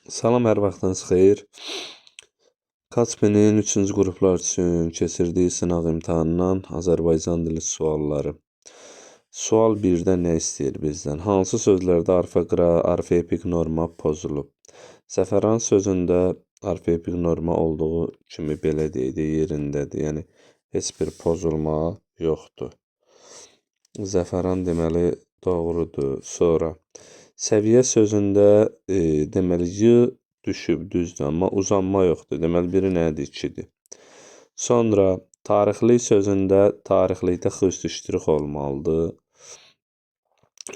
Salam, hər vaxtınız xeyir. KASP-nin 3-cü qruplar üçün keçirdiyi sınaq imtahanından Azərbaycan dili sualları. Sual 1-də nə istəyir bizdən? Hansı sözlərdə orfoepik norma pozulub? Zəfəran sözündə orfoepik norma olduğu kimi belə deyək, yerindədir. Yəni heç bir pozulma yoxdur. Zəfəran deməli doğrudur. Sonra səviyyə sözündə deməli y düşüb, düzdür, amma uzanma yoxdur. Deməli biri nədir? 2-dir. Sonra tarixli sözündə tarixlikdə xüsusiləşdirix olmalıdır.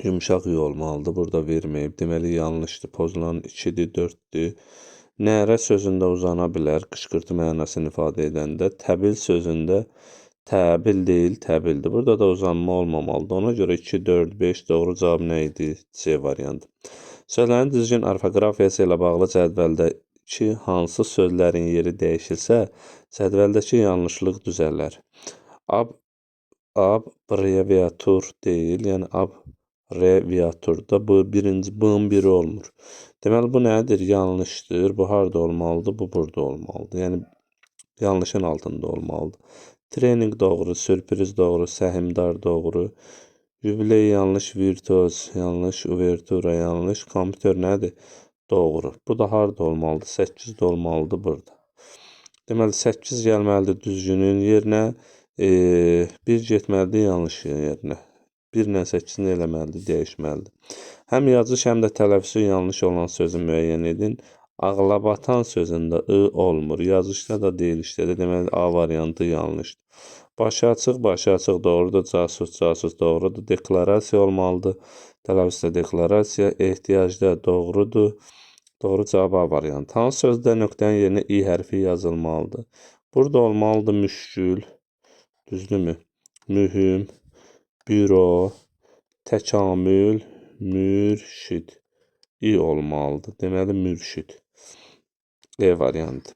Yumşaq y olmalıdır. Burada verməyib. Deməli yanlışdır. Pozulan 2-dir, 4-dür. Nərə sözündə uzana bilər, qışqırtı mənasını ifadə edəndə. Təbil sözündə təbil deyil, təbildir. Burada da uzanma olmamalıdır. Ona görə 2, 4, 5 doğru cavab nə idi? C variantı. Sözlərin düzgün orfoqrafiyası ilə bağlı cədvəldəki hansı sözlərin yeri dəyişilsə, cədvəldəki yanlışlıq düzələr. Abreviatur deyil, yəni abreviaturda bu birinci b-ın biri olmur. Deməli bu nədir? Yanlışdır. Bu harda olmalıdır? Bu burada olmalıdır. Yəni yanlışın altında olmalıdır. Trening doğru, sürpriz doğru, səhmdar doğru. Yubiley yanlış, virtuoz yanlış, uvertura yanlış, kompüter nədir? Doğru. Bu da harda olmalıdır? 8-də olmalıdır burada. Deməli 8 gəlməlidir düzgünün yerinə, 1 getməlidir yanlışın yerinə. 1 ilə 8 nə eləməlidir? Dəyişməlidir. Həm yazış, həm də tələffüzü yanlış olan sözü müəyyən edin. Ağlabatan sözündə ı olmur. Yazışda da deyilişdə də deməli A variantı yanlışdır. Başı açıq doğrudur. Casus doğrudur. Deklarasiya olmalıdır. Tələffüzdə deklarasiya. Ehtiyacda doğrudur. Doğru cavab A variantı. Hansı sözdə nöqtənin yerinə i hərfi yazılmalıdır? Burada olmalıdır müşkül. Düzdürmü? Mühüm. Büro. Təkamül. Mürşid. İ olmalıdır. Deməli mürşid. E variantı.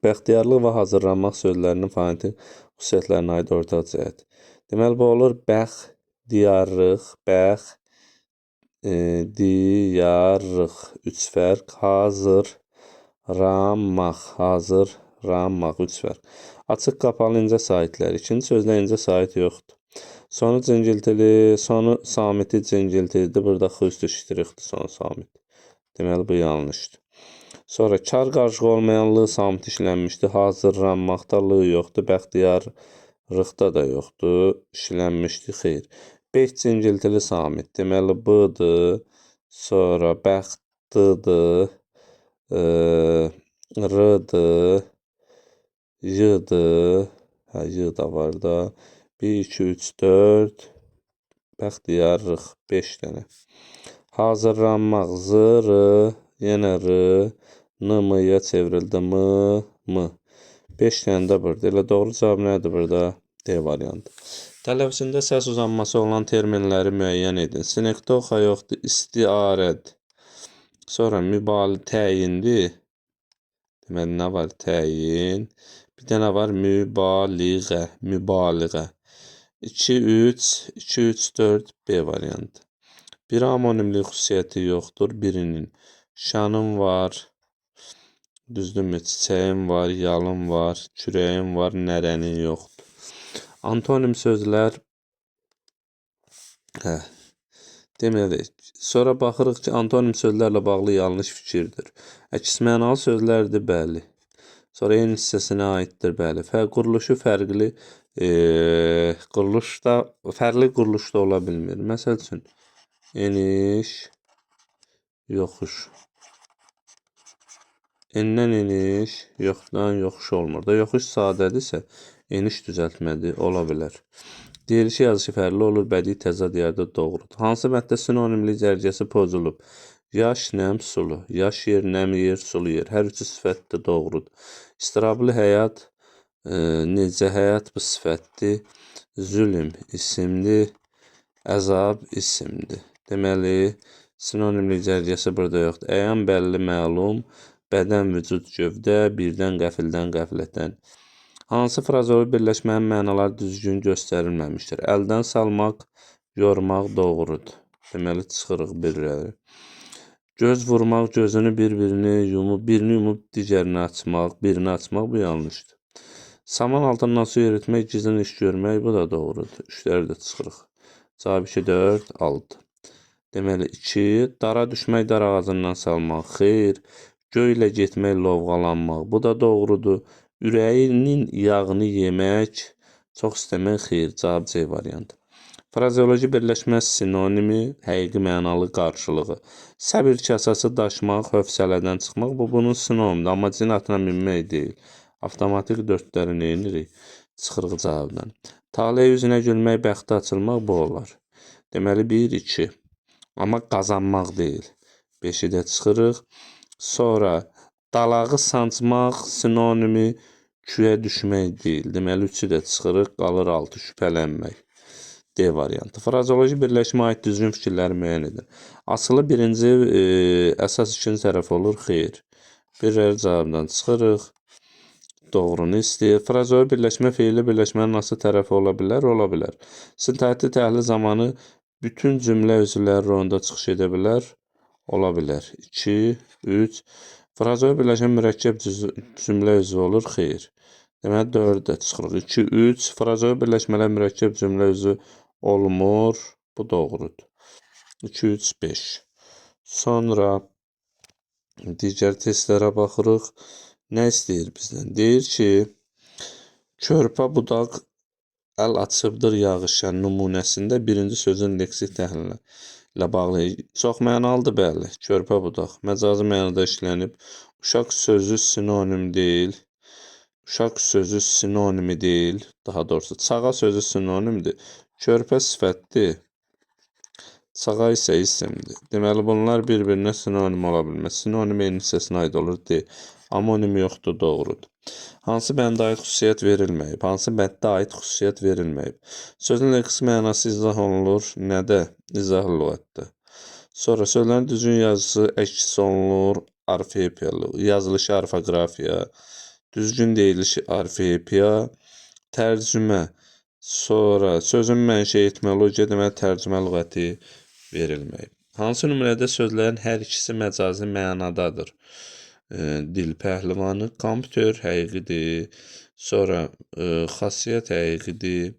Bəxtiyarlıq və hazırlanmaq sözlərinin fonetik xüsusiyyətlərinə aid ortaq cəhət. Deməli bu olur bəxtiyarlıq, diyarlıq 3 fərq, hazırlanmaq 3 fərq. Açıq qapalı incə saitlər. İkinci sözdə incə sait yoxdur. Sonu cingiltili, sonu samiti cingiltilidir. Burada xüsusiləşdirixdir sonu samit. Deməli bu yanlışdır. Sonra kar qarışıq olmayanlığı samit işlənmişdir. Hazırlanmaqda lı yoxdur. Bəxtiyarlıqda da yoxdur. İşlənmişdir. Xeyr. 5 cingiltili samit. Deməli b-dır. Sonra bəxtlıdır. R-dır. Y-dır. Y da var da. 1, 2, 3, 4. Bəxtiyarlıq 5 dənə. Hazırlanmaq z-r. Yenə r. N-m-ya çevrildi. M. 5 dənə də burada. Elə doğru cavab nədir burada? D variantı. Tələffüzündə səs uzanması olan terminləri müəyyən edin. Sinekdoxa yoxdur. İstiarəd. Sonra təyindir. Deməli nə var? Təyin. Bir dənə var mübaliğə. 2, 3, 4 B variantı. Bir amonimlik xüsusiyyəti yoxdur. Birinin şanım var. Düzdürmü? Çiçəyim var, yalım var, kürəyim var, nərənin yoxdur. Antonim sözlər. Deməli, sonra baxırıq ki, antonim sözlərlə bağlı yanlış fikirdir. Əks mənalı sözlərdir, bəli. Sonra eyni hissəsinə aiddir, bəli. Quruluşu fərqli quruluşda ola bilmir. Məsəl üçün, eniş, yoxuş. Endən eniş, yoxdan yoxuş olmur da. Yoxuş sadədirsə, eniş düzəltmədir, ola bilər. Deyilişi yazışı fərqli olur, bədii təzad yerdə doğrudur. Hansı mətdə sinonimlik cərgəsi pozulub? Yaş, nəm, sulu. Yaş yer, nəm yer, sulu yer. Hər üçü sifət də doğrudur. İstirablı həyat, necə həyat bu sifətdir. Zülm isimdir, əzab isimdir. Deməli, sinonimlik cərgəsi burada yoxdur. Əyan, bəlli, məlum. Bədən, vücud, gövdə, birdən, qəfildən, qəflətən. Hansı frazoru birləşmənin mənaları düzgün göstərilməmişdir? Əldən salmaq, yormaq doğrudur. Deməli, çıxırıq birləri. Göz vurmaq, gözünü birini yumub digərini açmaq, birini açmaq bu yanlışdır. Saman altından su eritmək, gizlin iş görmək, bu da doğrudur. 3-ləri də çıxırıq. Cavab 2, 4, 6. Deməli 2. Dara düşmək, dar ağacından salmaq. Xeyr. Göylə getmək, lovğalanmaq. Bu da doğrudur. Ürəyinin yağını yemək, çox istəmək. Xeyr. Cavab C variantı. Frazeoloji birləşmə sinonimi, həqiqi mənalı qarşılığı. Səbir kasası daşmaq, hövsələdən çıxmaq. Bu bunun sinonimidir. Amma cin atına minmək deyil. Avtomatik 4-ləri neyinirik? Çıxırıq cavabdan. Taleyə üzünə gülmək, bəxtə açılmaq bu olar. Deməli 1, 2. Amma qazanmaq deyil. 5-i də çıxırıq. Sonra dalağı sancmaq sinonimi küyə düşmək deyil. Deməli 3-ü də çıxırıq. Qalır 6, şübhələnmək. D variantı. Frazeoloji birləşmə aid düzgün fikirləri müəyyən edin. Asılı birinci, əsas ikinci tərəf olur. Xeyr. Birləri cavabdan çıxırıq. Doğrunu istəyir. Frazeoloji birləşmə feili birləşmənin hansı tərəfi ola bilər? Ola bilər. Sintaktik təhlil zamanı bütün cümlə üzvləri rolunda çıxış edə bilər? Ola bilər. 2, 3. Frazeoloji birləşmə mürəkkəb cümlə üzvü olur? Xeyr. Deməli 4 də çıxırıq. 2, 3. Frazeoloji birləşmələr mürəkkəb cümlə üzvü olmur. Bu doğrudur. 2, 3, 5. Sonra digər testlərə baxırıq. Nə istəyir bizdən? Deyir ki, körpə budaq əl açıbdır yağışa nümunəsində birinci sözün leksik təhlili ilə bağlı. Çox mənalıdır, bəli. Körpə budaq. Məcazi mənada işlənib. Uşaq sözü sinonim deyil. Uşaq sözü sinonimi deyil. Daha doğrusu, çağa sözü sinonimdir. Körpə sifətdir. Çağa isə isimdir. Deməli, bunlar bir-birinə sinonim ola bilməz. Sinonim eyni hissəsinə aid olur, deyil. Amonim yoxdur, doğrudur. Hansı bəndə aid xüsusiyyət verilməyib? Hansı bəndə aid xüsusiyyət verilməyib? Sözün leksik mənası izah olunur. Nədə? İzahlı lüğətdə. Sonra sözlərin düzgün yazısı əks olunur. Orfoepiya, yazılışı orfoqrafiya, düzgün deyilişi orfoepiya, tərcümə. Sonra sözün mənşə etimologiya, deməli tərcümə lüğəti verilməyib. Hansı nümunədə sözlərin hər ikisi məcazi mənadadır? Dil pəhlivanı, kompüter həqiqidir, sonra xasiyyət həqiqidir,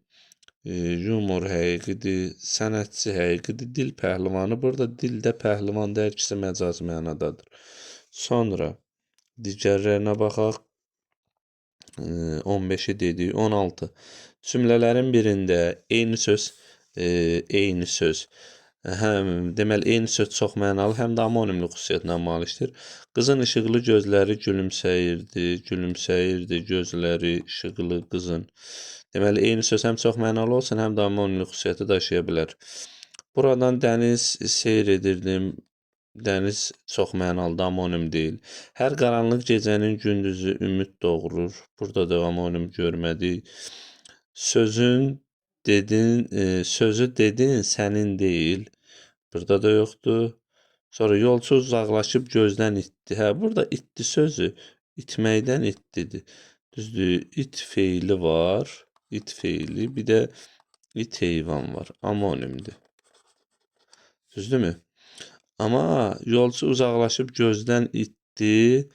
yumor həqiqidir, sənətçi həqiqidir, dil pəhlivanı. Burada dildə pəhlivan hər ikisi məcazi mənadadır. Sonra digərlərinə baxaq. 15-i dedik, 16. Cümlələrin birində eyni söz deməli eyni söz çox mənalı, həm də amonimli xüsusiyyətinə malikdir. Qızın işıqlı gözləri gülümsəyirdi, gözləri işıqlı qızın. Deməli eyni söz həm çox mənalı olsun, həm də amonimli xüsusiyyəti daşıya bilər. Buradan dəniz seyr edirdim. Dəniz çox mənalıdır, amonim deyil. Hər qaranlıq gecənin gündüzü ümid doğurur. Burada da amonim görmədik. Sözü dedin sənin deyil. Burada da yoxdur. Sonra yolçu uzaqlaşıb gözdən itdi. Burada itdi sözü itməkdən itdidir. Düzdür, it feili var. İt feili, bir də it heyvan var. Amonimdir. Düzdürmü? Amma yolçu uzaqlaşıb gözdən itdi.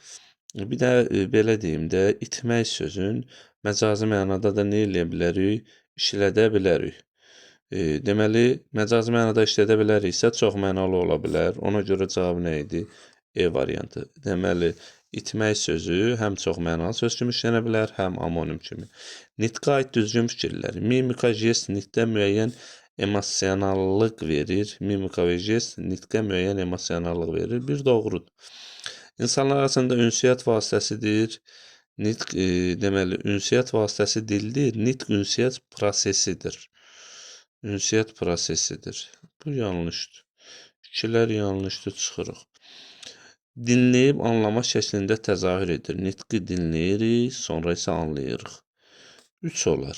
Bir də belə deyim də, itmək sözün məcazi mənada da nə eləyə bilərik? İşlədə bilərik. Deməli, məcazi mənada işlədə biləriksə, çox mənalı ola bilər. Ona görə cavab nə idi? E variantı. Deməli, itmək sözü həm çox mənalı söz kimi işlənə bilər, həm amonim kimi. Nitqə aid düzgün fikirlər. Mimika, jest nitqə müəyyən emosionallıq verir. Mimika və jest nitqə müəyyən emosionallıq verir. Bir doğrudur. İnsanlar arasında ünsiyyət vasitəsidir. Nitq, deməli, ünsiyyət vasitəsi dildir. Nitq ünsiyyət prosesidir. Ünsiyyət prosesidir. Bu yanlışdır. İkilər yanlışdır, çıxırıq. Dinləyib anlamaq şəklində təzahür edir. Nitqi dinləyirik, sonra isə anlayırıq. 3 olar.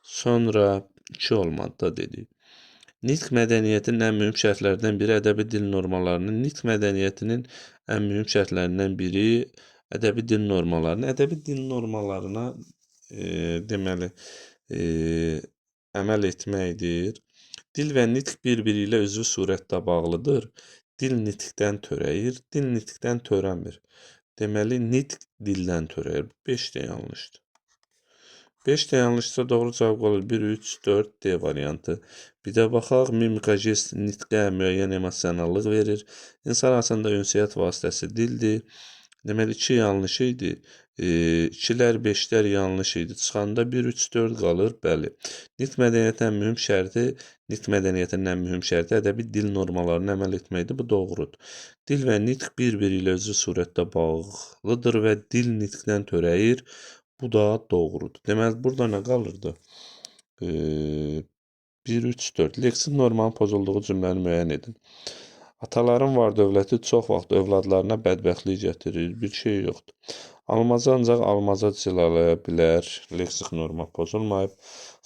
Sonra 2 olmadı da dedik. Nitq mədəniyyətinin ən mühüm şərtlərindən biri ədəbi dil normalarının. Nitq mədəniyyətinin ən mühüm şərtlərindən biri ədəbi dil normalarının. Ədəbi dil normalarına deməli əməl etməkdir. Dil və nitq bir-biri ilə üzvü surətdə bağlıdır. Dil nitqdən törəyir, dil nitqdən törəmir. Deməli, nitq dildən törəyir. 5 də yanlışdır. 5 də yanlışsa doğru cavab qalır 1, 3, 4 D variantı. Bir də baxaq, mimika jest nitqə müəyyən emosionallıq verir. İnsan arasında ünsiyyət vasitəsi dildir. Deməli 2 yanlış idi. 2-lər, 5-lər yanlış idi. Çıxanda 1, 3, 4 qalır. Bəli. Nitq mədəniyyətinin mühüm şərti, nitq mədəniyyətinin mühüm şərti ədəbi dil normalarına əməl etməkdir. Bu doğrudur. Dil və nitq bir-biri ilə üzvü surətdə bağlıdır və dil nitqdən törəyir. Bu da doğrudur. Deməli, burada nə qalırdı? 1, 3, 4. Leksik normanın pozulduğu cümləni müəyyən edin. Ataların var dövləti çox vaxt övladlarına bədbəxtlik gətirir. Bir şey yoxdur. Almaza ancaq almaza cilala bilər. Leksik norma pozulmayıb.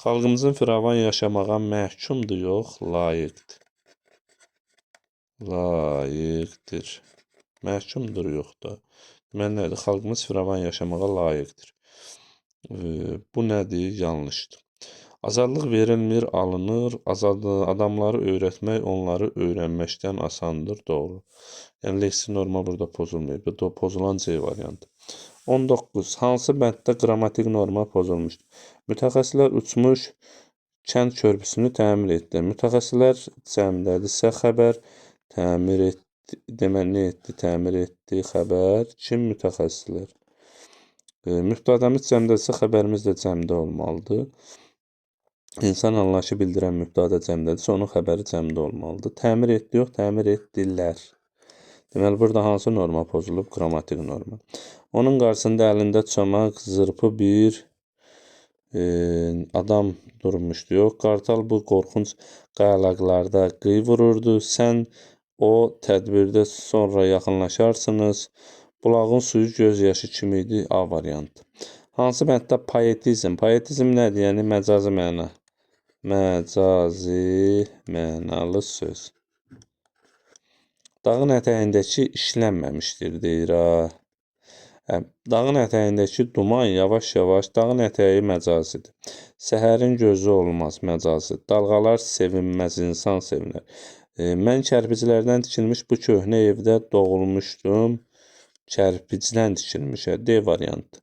Xalqımızın firavan yaşamağa məhkumdur, yox, layiqdir. Layiqdir. Məhkumdur, yox da. Deməli, nədir? Xalqımız firavan yaşamağa layiqdir. Bu nədir? Yanlışdır. Azadlıq verilmir, alınır. Adamları öyrətmək onları öyrənməkdən asandır. Doğru. Yəni, leksik norma burada pozulmayıb. Bu pozulan C variantı. 19. Hansı bənddə qrammatik norma pozulmuşdur? Mütəxəssislər uçmuş kənd körpüsünü təmir etdi. Mütəxəssislər cəmdədirsə xəbər təmir etdi. Deməli, nə etdi? Təmir etdi xəbər. Kim mütəxəssislər? Mübtədəmiz cəmdədirsə xəbərimiz də cəmdə olmalıdır. İnsan anlayışı bildirən mübtədə cəmdədirsə onun xəbəri cəmdə olmalıdır. Təmir etdi, yox, təmir etdilər. Deməli, burada hansı norma pozulub? Qrammatik norma. Onun qarşısında əlində çomaq, zırpı bir adam durmuşdu. Yox, qartal bu qorxunc qayalaqlarda qıy vururdu. Sən o tədbirdə sonra yaxınlaşarsınız. Bulağın suyu göz yaşı kimi idi. A variantı. Hansı bənddə poetizm? Poetizm nədir? Yəni məcazi məna. Məcazi mənalı söz. Dağın ətəyindəki işlənməmişdir, deyir. Dağın ətəyindəki duman yavaş-yavaş, dağın ətəyi məcazidir. Səhərin gözü olmaz, məcazi. Dalğalar sevinməz, insan sevinər. Mən kərpiclərdən tikilmiş bu köhnə evdə doğulmuşdum. Kərpicdən tikilmiş. D variantı.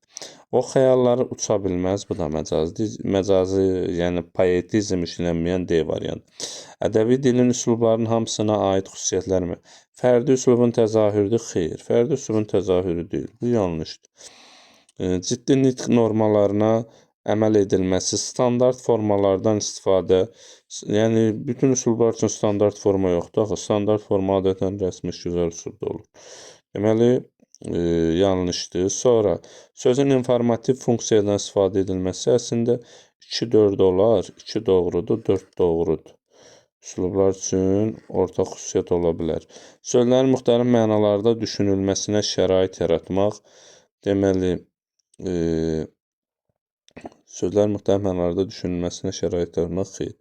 O xəyalları uça bilməz, bu da məcazidir. Məcazi, yəni poetizm işlənməyən D variantı. Ədəbi dilin üslublarının hamısına aid xüsusiyyətlər mi? Fərdi üslubun təzahürüdür, xeyr. Fərdi üslubun təzahürü deyil. Bu yanlışdır. Ciddi nitq normalarına əməl edilməsi, standart formalardan istifadə, yəni bütün üslublar üçün standart forma yoxdur. Axı, standart forma adətən rəsmi gözəl üslubda olur. Deməli, yanlışdır. Sonra, sözün informativ funksiyadan istifadə edilməsi əslində 2-4 olar, 2 doğrudur, 4 doğrudur. Üslublar üçün ortaq xüsusiyyət ola bilər. Sözlərin müxtəlif mənalarda düşünülməsinə şərait yaratmaq, deməli, sözlərin müxtəlif mənalarda düşünülməsinə şərait yaratmaq, xeyr.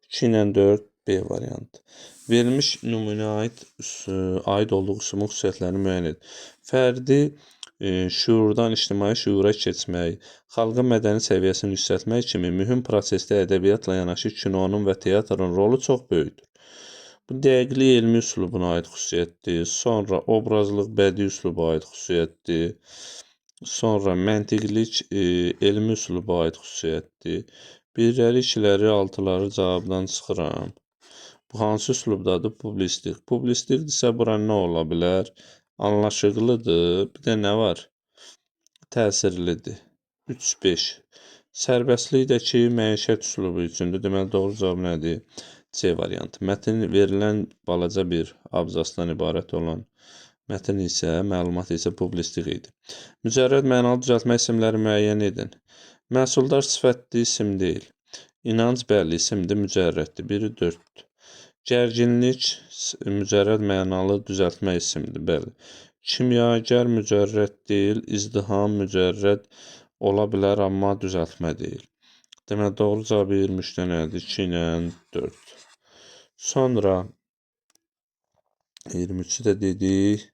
2 ilə 4 B variantı. Verilmiş nümunəyə aid olduğu üslubun xüsusiyyətlərini müəyyən edin. Fərdi şuurdan ictimai şuura keçmək, xalqın mədəni səviyyəsini yüksəltmək kimi mühüm prosesdə ədəbiyyatla yanaşı kinonun və teatrın rolu çox böyükdür. Bu dəqiqlik elmi üslubuna aid xüsusiyyətdir. Sonra obrazlıq bədii üsluba aid xüsusiyyətdir. Sonra məntiqlik elmi üsluba aid xüsusiyyətdir. Birləri, ikiləri, altıları cavabdan çıxıram. Bu hansı üslubdadır? Publistik. Publistikdirsə bura nə ola bilər? Anlaşıqlıdır. Bir də nə var? Təsirlidir. 3-5. Sərbəstlikdəki məişət üslubu üçündür. Deməli, doğru cavab nədir? C variantı. Mətn verilən balaca bir abzasdan ibarət olan mətn isə, məlumat isə publistik idi. Mücərrəd mənalı düzəltmə isimləri müəyyən edin. Məhsuldar sifətli isim deyil. İnanc bəli isimdir, mücərrəddir. 1-4. Gərginlik mücərrəd mənalı düzəltmə isimdir, bəli. Kimyagər mücərrəd deyil, izdiham mücərrəd ola bilər, amma düzəltmə deyil. Deməli, doğru cavab 23-də nədir? 2 ilə 4. Sonra 23-ü də dedik.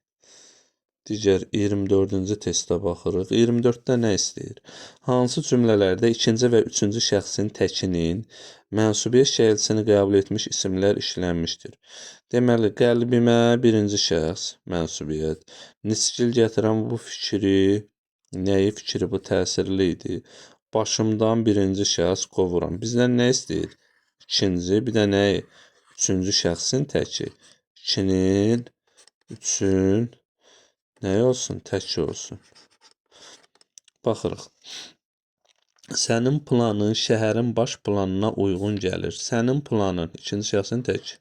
Digər 24-cü testə baxırıq. 24-də nə istəyir? Hansı cümlələrdə ikinci və üçüncü şəxsin təkinin mənsubiyyət şəkilçisini qəbul etmiş isimlər işlənmişdir? Deməli, qəlbimə birinci şəxs mənsubiyyət. Nisgil gətirən bu fikri, nəyi fikri bu təsirli idi? Başımdan birinci şəxs qovuram. Bizdən nə istəyir? İkinci, bir də nəyi? Üçüncü şəxsin təki. İkinin, üçün, nə olsun? Təki olsun. Baxırıq. Sənin planın şəhərin baş planına uyğun gəlir. Sənin planın, ikinci şəxsin təki.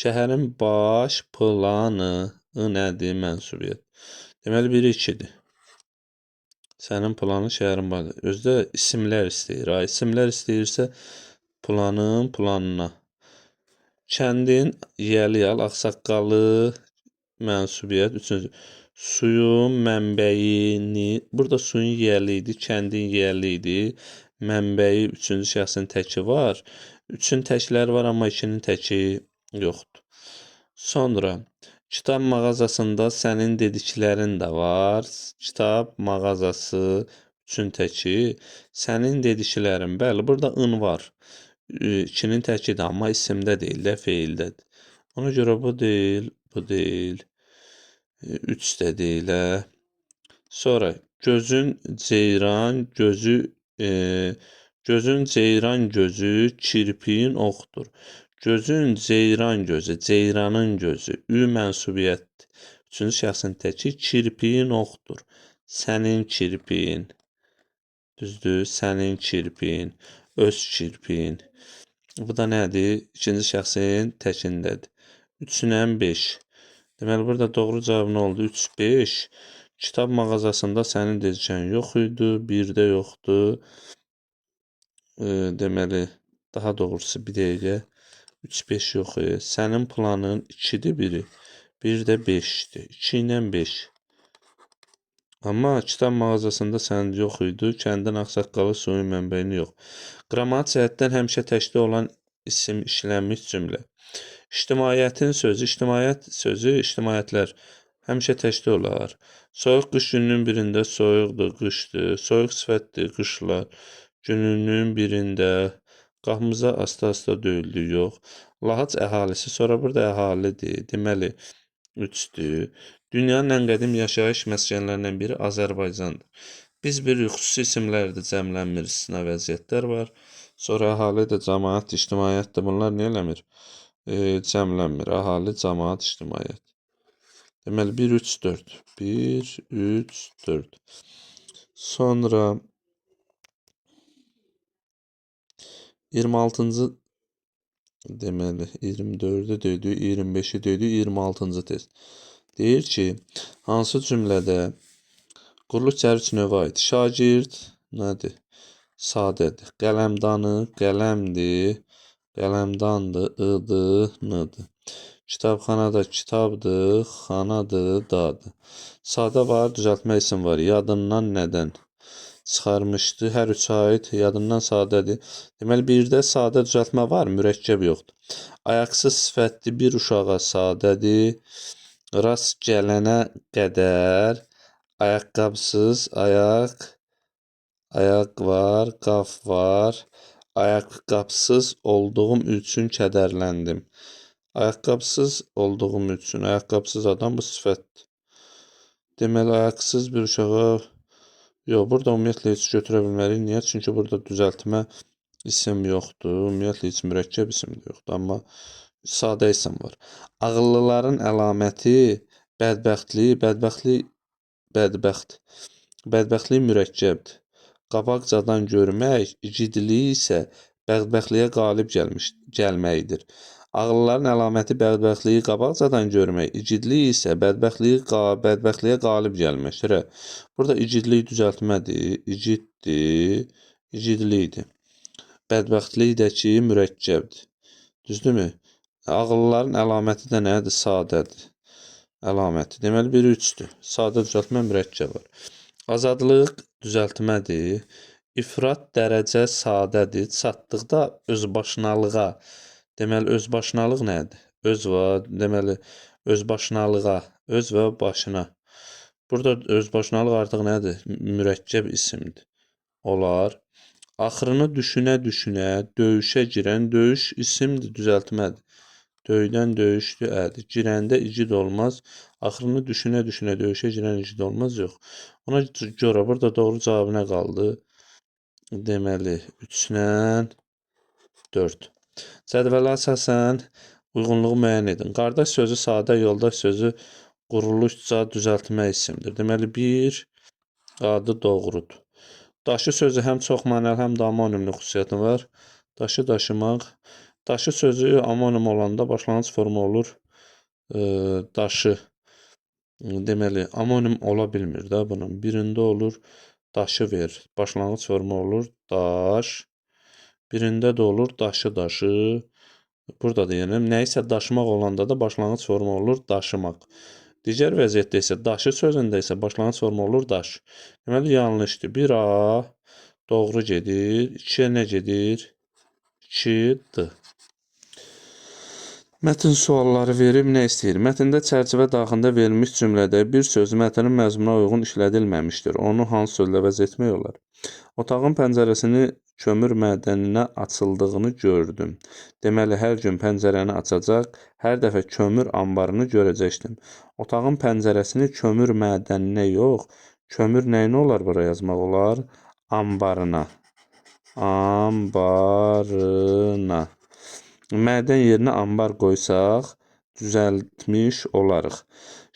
Şəhərin baş planı nədir? Mənsubiyyət. Deməli, biri 2-dir. Sənin planın şəhərin baş planı. Özdə isimlər istəyir. İsimlər istəyirsə, planın planına. Kəndin yeliyal, ağsaqqalı, mənsubiyyət, üçüncü. Suyun mənbəyini, burada suyun yeli idi, kəndin yeli idi. Mənbəyi, üçüncü şəxsin təki var. Üçün təkləri var, amma ikinin təki yoxdur. Sonra, kitab mağazasında sənin dediklərin də var. Kitab mağazası, üçün təki. Sənin dediklərin, bəli, burada ın var. İkinin təkidir, amma isimdə deyil də, feildədir. Ona görə bu deyil, bu deyil. 3 də deyil. Sonra gözün ceyran gözü gözün ceyran gözü kirpiyin oxdur. Gözün ceyran gözü, ceyranın gözü. Ü mənsubiyyətdir. Üçüncü şəxsin təki kirpiyin oxdur. Sənin kirpiyin. Düzdür? Sənin kirpiyin, öz kirpiyin. Bu da nədir? İkinci şəxsin təkindədir. 3-lə 5. Deməli, burada doğru cavab nə oldu? 3, 5. Kitab mağazasında sənin dedikən yox idi, 1-də yoxdur. Deməli, daha doğrusu bir dəqiqə. 3, 5 yox. Sənin planın 2-dir biri. 1-də 5-dir. 2 ilə 5. Amma kitab mağazasında sənin yox idi, kəndin ağsaqqalı suyun mənbəyini yox. Qrammatik cəhətdən həmişə təkdə olan isim işlənmiş cümlə. İctimaiyyətin sözü, ictimaiyyət sözü, ictimaiyyətlər həmişə təkdə olar. Soyuq qış gününün birində soyuqdur, qışdır. Soyuq sifətdir, qışlar. Gününün birində qapımıza asta-asta döyüldü, yox. Lahac əhalisi, sonra burada əhalidir. Deməli, 3-dür. Dünyanın ən qədim yaşayış məskənlərindən biri Azərbaycandır. Biz bir xüsusi isimlərdə cəmlənmir, istisna vəziyyətlər var. Sonra əhali də cəmaət, ictimaiyyət də bunlar nə eləmir? Cəmlənmir. Əhali, cəmaət, ictimaiyyət. Deməli 1 3 4. 1 3 4. Sonra 26-cı deməli 24-ü döydü, 25-i döydü, 26-cı test. Deyir ki, hansı cümlədə quruluş cəhri növə aid? Şagird nədir? Sadədir. Qələmdanı, qələmdir, qələmdandır, ıdır, nıdır. Kitabxanada kitabdır, xanadır, dadır. Sadə var, düzəltmə isim var. Yadından nədən çıxarmışdı? Hər üç aid, yadından sadədir. Deməli, birdə sadə düzəltmə var, mürəkkəb yoxdur. Ayaqsız sifətli bir uşağa sadədir. Rast gələnə qədər ayaqqabısız, ayaq var, qaf var. Ayaqqabısız olduğum üçün kədərləndim. Ayaqqabısız olduğum üçün, ayaqqabısız adam bu sifətdir. Deməli, ayaqqabısız bir uşağa, yox, burada ümumiyyətlə heç götürə bilmərik. Niyə? Çünki burada düzəltmə isim yoxdur. Ümumiyyətlə heç mürəkkəb isim də yoxdur. Amma sadə isim var. Ağıllıların əlaməti bədbəxtlik, bədbəxtlik mürəkkəbdir. Qabaqcadan görmək, igidlik isə bədbəxtliyə qalib gəlməkdir. Ağıllıların əlaməti bədbəxtliyi qabaqcadan görmək, igidlik isə bədbəxtliyə qalib gəlməkdir. Burada igidlik düzəltmədir, igiddir, igidlikdir. Bədbəxtlikdəki mürəkkəbdir. Düzdürmü? Ağıllıların əlaməti də nədir? Sadədir. Əlaməti. Deməli, 1 3-dür. Sadə düzəltmə mürəkkəb var. Azadlıq düzəltmədir. İfrat dərəcə sadədir. Çatdıqda özbaşınalığa. Deməli, özbaşınalıq nədir? Öz var. Deməli, özbaşınalığa. Öz və başına. Burada özbaşınalıq artıq nədir? Mürəkkəb isimdir. Olar. Axırını düşünə-düşünə döyüşə girən döyüş isimdir, düzəltmədir. Döydən döyüşdü, ədi. Girəndə icid olmaz. Axırını düşünə-düşünə döyüşə girən icid olmaz, yox. Ona görə burada doğru cavabı nə qaldı? Deməli, 3-lə 4. Cədvələ əsasən uyğunluğu müəyyən edin. Qardaş sözü sadə, yoldaş sözü quruluşca düzəltmə isimdir. Deməli, 1 adı doğrudur. Daşı sözü həm çoxmanəli, həm də amonim xüsusiyyəti var. Daşı daşımaq. Daşı sözü amonim olanda başlanğıc formu olur. Daşı. Deməli, amonim ola bilmir də bunun. Birində olur daşı ver. Başlanğıc formu olur daş. Birində də olur daşı. Burada da yəni nəyisə daşımaq olanda da başlanğıc formu olur daşımaq. Digər vəziyyətdə isə daşı sözündə isə başlanğıc formu olur daş. Deməli, yanlışdır. 1A doğru gedir. 2-yə nə gedir? 2D. Mətn sualları verib nə istəyir? Mətndə çərçivə daxilində verilmiş cümlədə bir söz mətnin məzmununa uyğun işlədilməmişdir. Onu hansı sözlə əvəz etmək olar? Otağın pəncərəsini kömür mədəninə açıldığını gördüm. Deməli, hər gün pəncərəni açacaq, hər dəfə kömür anbarını görəcəkdim. Otağın pəncərəsini kömür mədəninə yox, kömür nəyinə olar bura yazmaq olar? Anbarına. Anbarına. Mədən yerinə anbar qoysaq, düzəltmiş olarıq.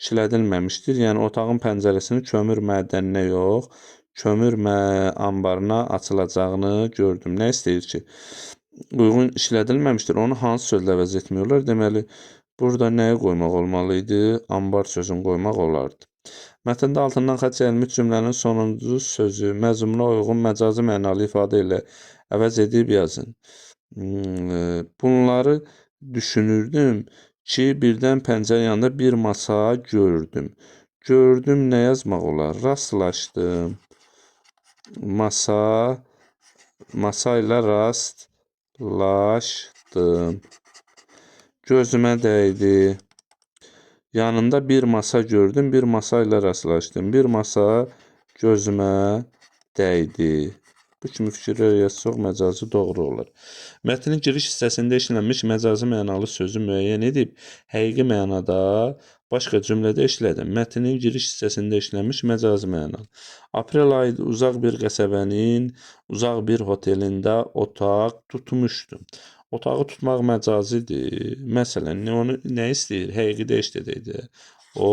İşlədilməmişdir. Yəni, otağın pəncərəsini kömür mədəninə yox, kömür anbarına açılacağını gördüm. Nə istəyir ki? Uyğun işlədilməmişdir. Onu hansı sözlə əvəz etmək olar? Deməli, burada nəyi qoymaq olmalı idi? Anbar sözünü qoymaq olardı. Mətndə altından xətt çəkilmiş cümlənin sonuncu sözü məzmununa uyğun məcazi mənalı ifadə ilə əvəz edib yazın. Bunları düşünürdüm ki, birdən pəncərə yanında bir masa gördüm. Gördüm nə yazmaq olar? Rastlaşdım. Masa ilə rastlaşdım. Gözümə dəydi. Yanında bir masa gördüm, bir masa ilə rastlaşdım. Bir masa gözümə dəydi. Bu kimi fikirlər yazsaq məcazi doğru olar. Mətnin giriş hissəsində işlənmiş məcazi mənalı sözü müəyyən edib, həqiqi mənada başqa cümlədə işlədin. Mətnin giriş hissəsində işlənmiş məcazi mənalı. Aprel ayı uzaq bir qəsəbənin, uzaq bir hotelində otaq tutmuşdum. Otağı tutmaq məcazidir. Məsələn, onu nə istəyir? Həqiqidə işlədəkdə. O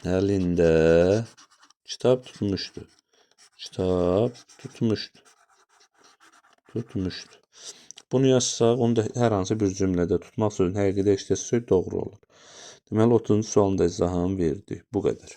əlində kitab tutmuşdu. Kitab tutmuşdu. Bunu yazsaq, onu da hər hansı bir cümlədə tutmaq sözünü həqiqidə işləsək doğru olur. Deməli, 30-cu sualın da izahını verdik. Bu qədər.